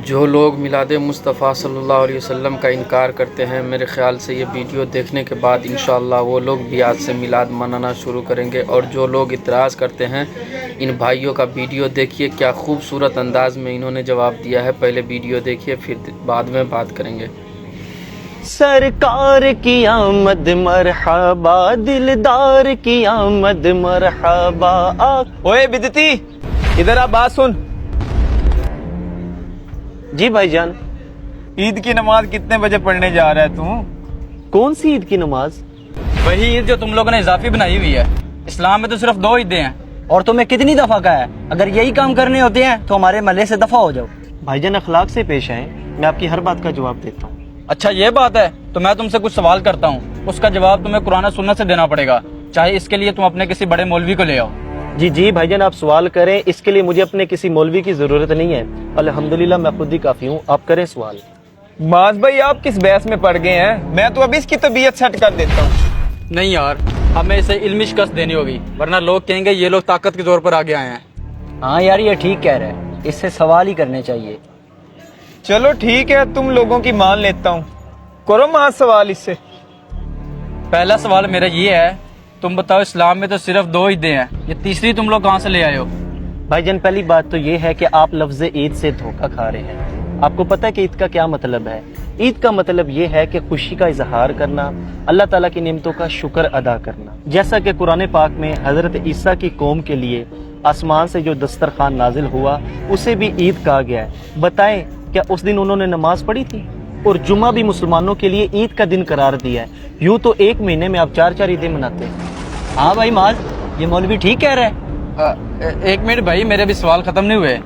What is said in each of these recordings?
جو لوگ میلاد مصطفیٰ صلی اللہ علیہ وسلم کا انکار کرتے ہیں، میرے خیال سے یہ ویڈیو دیکھنے کے بعد انشاءاللہ وہ لوگ بھی آج سے میلاد منانا شروع کریں گے۔ اور جو لوگ اعتراض کرتے ہیں، ان بھائیوں کا ویڈیو دیکھیے، کیا خوبصورت انداز میں انہوں نے جواب دیا ہے۔ پہلے ویڈیو دیکھیے، پھر بعد میں بات کریں گے۔ سرکار کی آمد مرحبا، دلدار کی آمد مرحبا۔ اوے بدتی، ادھر آ، بات سن۔ جی بھائی جان۔ عید کی نماز کتنے بجے پڑھنے جا رہا ہے تو؟ کون سی عید کی نماز؟ وہی عید جو تم لوگوں نے اضافی بنائی ہوئی ہے۔ اسلام میں تو صرف 2 عیدیں ہیں۔ اور تمہیں کتنی دفعہ کہا ہے اگر یہی کام کرنے ہوتے ہیں تو ہمارے محلے سے دفع ہو جاؤ۔ بھائی جان اخلاق سے پیش آئیں، میں آپ کی ہر بات کا جواب دیتا ہوں۔ اچھا یہ بات ہے تو میں تم سے کچھ سوال کرتا ہوں، اس کا جواب تمہیں قرآن و سنت سے دینا پڑے گا، چاہے اس کے لیے تم اپنے کسی بڑے مولوی کو لے آؤ۔ جی جی بھائی جان، آپ سوال کریں، اس کے لیے مجھے اپنے کسی مولوی کی ضرورت نہیں ہے، الحمدللہ میں خود ہی کافی ہوں، آپ کریں سوال۔ معاذ بھائی آپ کس بحث میں پڑ گئے ہیں؟ میں تو ابھی اس کی طبیعت سیٹ کر دیتا ہوں۔ نہیں یار، ہمیں اسے علمی شکست دینی ہوگی، ورنہ لوگ کہیں گے یہ لوگ طاقت کے زور پر آگے آئے ہیں۔ ہاں یار یہ ٹھیک کہہ رہے ہیں، اس سے سوال ہی کرنے چاہیے۔ چلو ٹھیک ہے، تم لوگوں کی مان لیتا ہوں، کرو معاذ سوال اس سے۔ پہلا سوال میرا یہ ہے، تم بتاؤ اسلام میں تو صرف 2 عیدیں ہیں، یہ تیسری تم لوگ کہاں سے لے آئے ہو؟ بھائی جان پہلی بات تو یہ ہے کہ آپ لفظ عید سے دھوکہ کھا رہے ہیں۔ آپ کو پتہ ہے کہ عید کا کیا مطلب ہے؟ عید کا مطلب یہ ہے کہ خوشی کا اظہار کرنا، اللہ تعالیٰ کی نعمتوں کا شکر ادا کرنا۔ جیسا کہ قرآن پاک میں حضرت عیسیٰ کی قوم کے لیے آسمان سے جو دسترخوان نازل ہوا اسے بھی عید کہا گیا ہے۔ بتائیں کیا اس دن انہوں نے نماز پڑھی تھی؟ اور جمعہ بھی مسلمانوں کے لیے عید کا دن قرار دیا ہے۔ یوں تو ایک مہینے میں آپ 4 عیدیں مناتے ہیں۔ ہاں بھائی معاذ، یہ مولوی ٹھیک کہہ رہے ہیں۔ ایک منٹ بھائی، میرے بھی سوال ختم نہیں ہوئے۔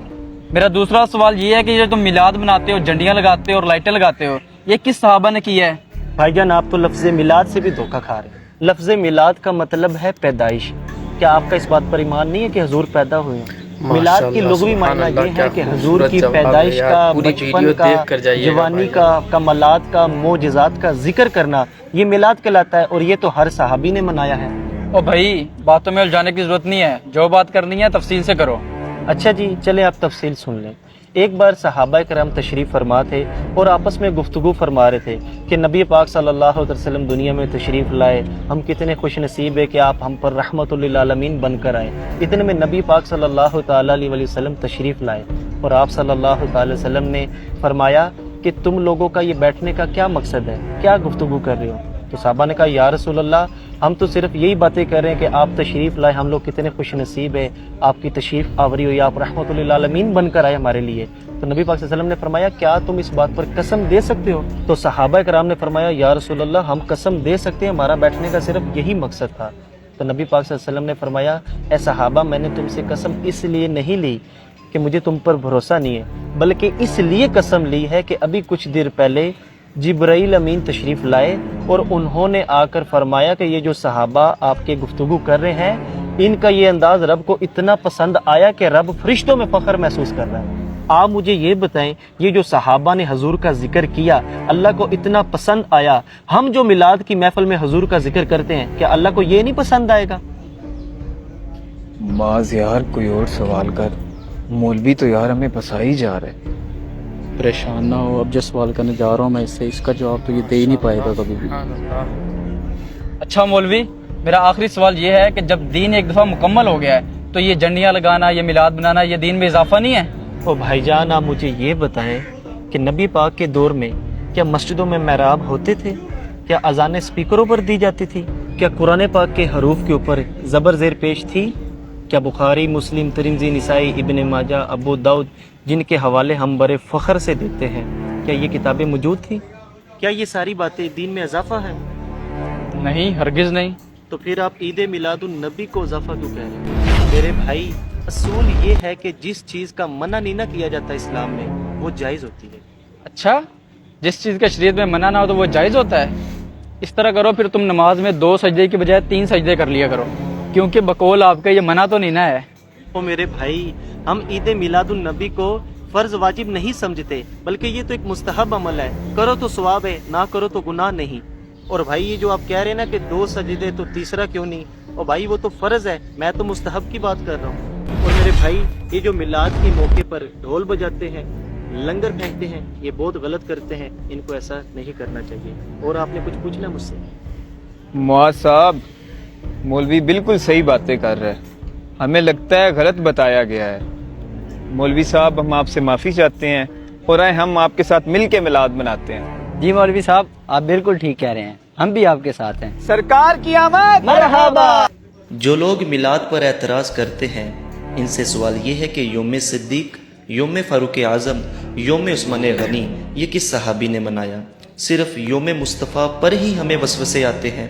میرا دوسرا سوال یہ ہے کہ یہ تم میلاد مناتے ہو، جھنڈیاں لگاتے ہو اور لائٹیں لگاتے ہو، یہ کس صحابہ نے کیا ہے؟ بھائی جان آپ تو لفظ میلاد سے بھی دھوکہ کھا رہے ہیں۔ لفظ میلاد کا مطلب ہے پیدائش۔ کیا آپ کا اس بات پر ایمان نہیں ہے کہ حضور پیدا ہوئے ہیں؟ میلاد کی لغوی معنی یہ ہے کہ حضور کی پیدائش کا، بچپن کا، جوانی کا، کمالات کا، معجزات کا ذکر کرنا، یہ میلاد کہلاتا ہے، اور یہ تو ہر صحابی نے منایا ہے۔ او بھائی باتوں میں الجھانے کی ضرورت نہیں ہے، جو بات کرنی ہے تفصیل سے کرو۔ اچھا جی چلیں آپ تفصیل سن لیں۔ ایک بار صحابہ کرام تشریف فرما تھے اور آپس میں گفتگو فرما رہے تھے کہ نبی پاک صلی اللہ علیہ وسلم دنیا میں تشریف لائے، ہم کتنے خوش نصیب ہے کہ آپ ہم پر رحمت للعالمین بن کر آئے۔ اتنے میں نبی پاک صلی اللہ تعالیٰ علیہ وسلم تشریف لائے اور آپ صلی اللہ تعالی وسلم نے فرمایا کہ تم لوگوں کا یہ بیٹھنے کا کیا مقصد ہے، کیا گفتگو کر رہے ہو؟ تو صحابہ نے کہا یا رسول اللہ ہم تو صرف یہی باتیں کر رہے ہیں کہ آپ تشریف لائے، ہم لوگ کتنے خوش نصیب ہیں، آپ کی تشریف آوری ہوئی، آپ رحمت للعالمین بن کر آئے ہمارے لیے۔ تو نبی پاک صلی اللہ علیہ وسلم نے فرمایا کیا تم اس بات پر قسم دے سکتے ہو؟ تو صحابہ کرام نے فرمایا یا رسول اللہ ہم قسم دے سکتے ہیں، ہمارا بیٹھنے کا صرف یہی مقصد تھا۔ تو نبی پاک صلی اللہ علیہ وسلم نے فرمایا اے صحابہ میں نے تم سے قسم اس لیے نہیں لی کہ مجھے تم پر بھروسہ نہیں ہے، بلکہ اس لیے قسم لی ہے کہ ابھی کچھ دیر پہلے جبرائیل امین تشریف لائے اور انہوں نے آ کر فرمایا کہ یہ جو صحابہ آپ کے گفتگو کر رہے ہیں ان کا یہ انداز رب کو اتنا پسند آیا کہ رب فرشتوں میں فخر محسوس کر رہا ہے۔ آپ مجھے یہ بتائیں یہ جو صحابہ نے حضور کا ذکر کیا اللہ کو اتنا پسند آیا، ہم جو میلاد کی محفل میں حضور کا ذکر کرتے ہیں کیا اللہ کو یہ نہیں پسند آئے گا؟ معاذ یار کوئی اور سوال کر، مولوی تو یار ہمیں پھنسا ہی جا رہا ہے۔ پریشان نہ ہو، اب جو سوال کرنے جا رہا ہوں میں اس کا جواب تو یہ دے ہی نہیں پائے گا کبھی بھی۔ اچھا مولوی، میرا آخری سوال یہ ہے کہ جب دین ایک دفعہ مکمل ہو گیا ہے تو یہ جھنڈیاں لگانا، یہ میلاد بنانا، یہ دین میں اضافہ نہیں ہے؟ او بھائی جان آپ مجھے یہ بتائیں کہ نبی پاک کے دور میں کیا مسجدوں میں محراب ہوتے تھے؟ کیا اذانیں سپیکروں پر دی جاتی تھی؟ کیا قرآن پاک کے حروف کے اوپر زبر زیر پیش تھی؟ کیا بخاری، مسلم، ترمذی، نسائی، ابن ماجہ، ابو داؤد جن کے حوالے ہم بڑے فخر سے دیتے ہیں کیا یہ کتابیں موجود تھیں؟ کیا یہ ساری باتیں دین میں اضافہ ہیں؟ نہیں، ہرگز نہیں۔ تو پھر آپ عید میلاد النبی کو اضافہ کیوں کہہ رہے ہیں؟ میرے بھائی اصول یہ ہے کہ جس چیز کا منع نہیں نہ کیا جاتا اسلام میں وہ جائز ہوتی ہے۔ اچھا، جس چیز کا شریعت میں منع نہ ہو تو وہ جائز ہوتا ہے؟ اس طرح کرو پھر تم نماز میں 2 سجدے کی بجائے 3 سجدے کر لیا کرو، کیونکہ بقول آپ کا یہ منع تو نہیں نہ ہے۔ او میرے بھائی ہم عید میلاد النبی کو فرض واجب نہیں سمجھتے بلکہ یہ تو ایک مستحب عمل ہے، کرو تو ثواب ہے، نہ کرو تو گناہ نہیں۔ اور بھائی یہ جو آپ کہہ رہے ہیں نا کہ 2 سجدے تو تیسرا کیوں نہیں، اور بھائی وہ تو فرض ہے، میں تو مستحب کی بات کر رہا ہوں۔ اور میرے بھائی یہ جو میلاد کے موقع پر ڈھول بجاتے ہیں لنگر پھینکتے ہیں، یہ بہت غلط کرتے ہیں، ان کو ایسا نہیں کرنا چاہیے۔ اور آپ نے کچھ پوچھنا مجھ سے؟ معاذ صاحب، مولوی بالکل صحیح باتیں کر رہے ہیں، ہمیں لگتا ہے غلط بتایا گیا ہے۔ مولوی صاحب، ہم آپ سے معافی چاہتے ہیں اور آئے ہم آپ کے ساتھ مل کے میلاد مناتے ہیں۔ جی مولوی صاحب، آپ بالکل ٹھیک کہہ رہے ہیں، ہم بھی آپ کے ساتھ ہیں۔ سرکار کی آمد! مرحبا۔ جو لوگ میلاد پر اعتراض کرتے ہیں ان سے سوال یہ ہے کہ یوم صدیق، یوم فاروق اعظم، یوم عثمان غنی یہ کس صحابی نے منایا؟ صرف یوم مصطفیٰ پر ہی ہمیں وسوسے آتے ہیں،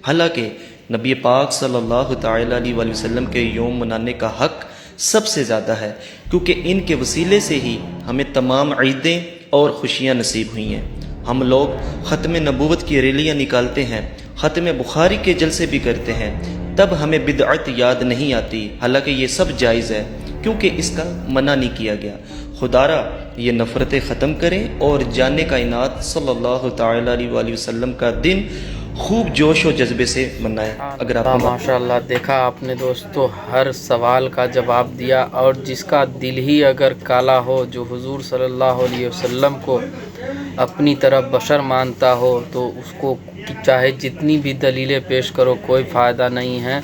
حالانکہ نبی پاک صلی اللہ تعالیٰ علیہ وآلہ وسلم کے یوم منانے کا حق سب سے زیادہ ہے، کیونکہ ان کے وسیلے سے ہی ہمیں تمام عیدیں اور خوشیاں نصیب ہوئی ہیں۔ ہم لوگ ختم نبوت کی ریلیاں نکالتے ہیں، ختم بخاری کے جلسے بھی کرتے ہیں، تب ہمیں بدعت یاد نہیں آتی، حالانکہ یہ سب جائز ہے کیونکہ اس کا منع نہیں کیا گیا۔ خدارا یہ نفرتیں ختم کریں اور جان کائنات صلی اللہ تعالیٰ علیہ وآلہ وسلم کا دن خوب جوش و جذبے سے منائیں۔ اگر آپ ماشاء اللہ دیکھا آپ نے دوستو، ہر سوال کا جواب دیا، اور جس کا دل ہی اگر کالا ہو، جو حضور صلی اللہ علیہ وسلم کو اپنی طرف بشر مانتا ہو، تو اس کو چاہے جتنی بھی دلیلیں پیش کرو کوئی فائدہ نہیں ہے۔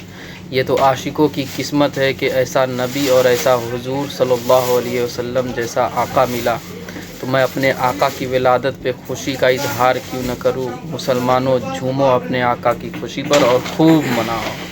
یہ تو عاشقوں کی قسمت ہے کہ ایسا نبی اور ایسا حضور صلی اللہ علیہ وسلم جیسا آقا ملا۔ تو میں اپنے آقا کی ولادت پہ خوشی کا اظہار کیوں نہ کروں؟ مسلمانوں جھومو اپنے آقا کی خوشی پر اور خوب مناؤ۔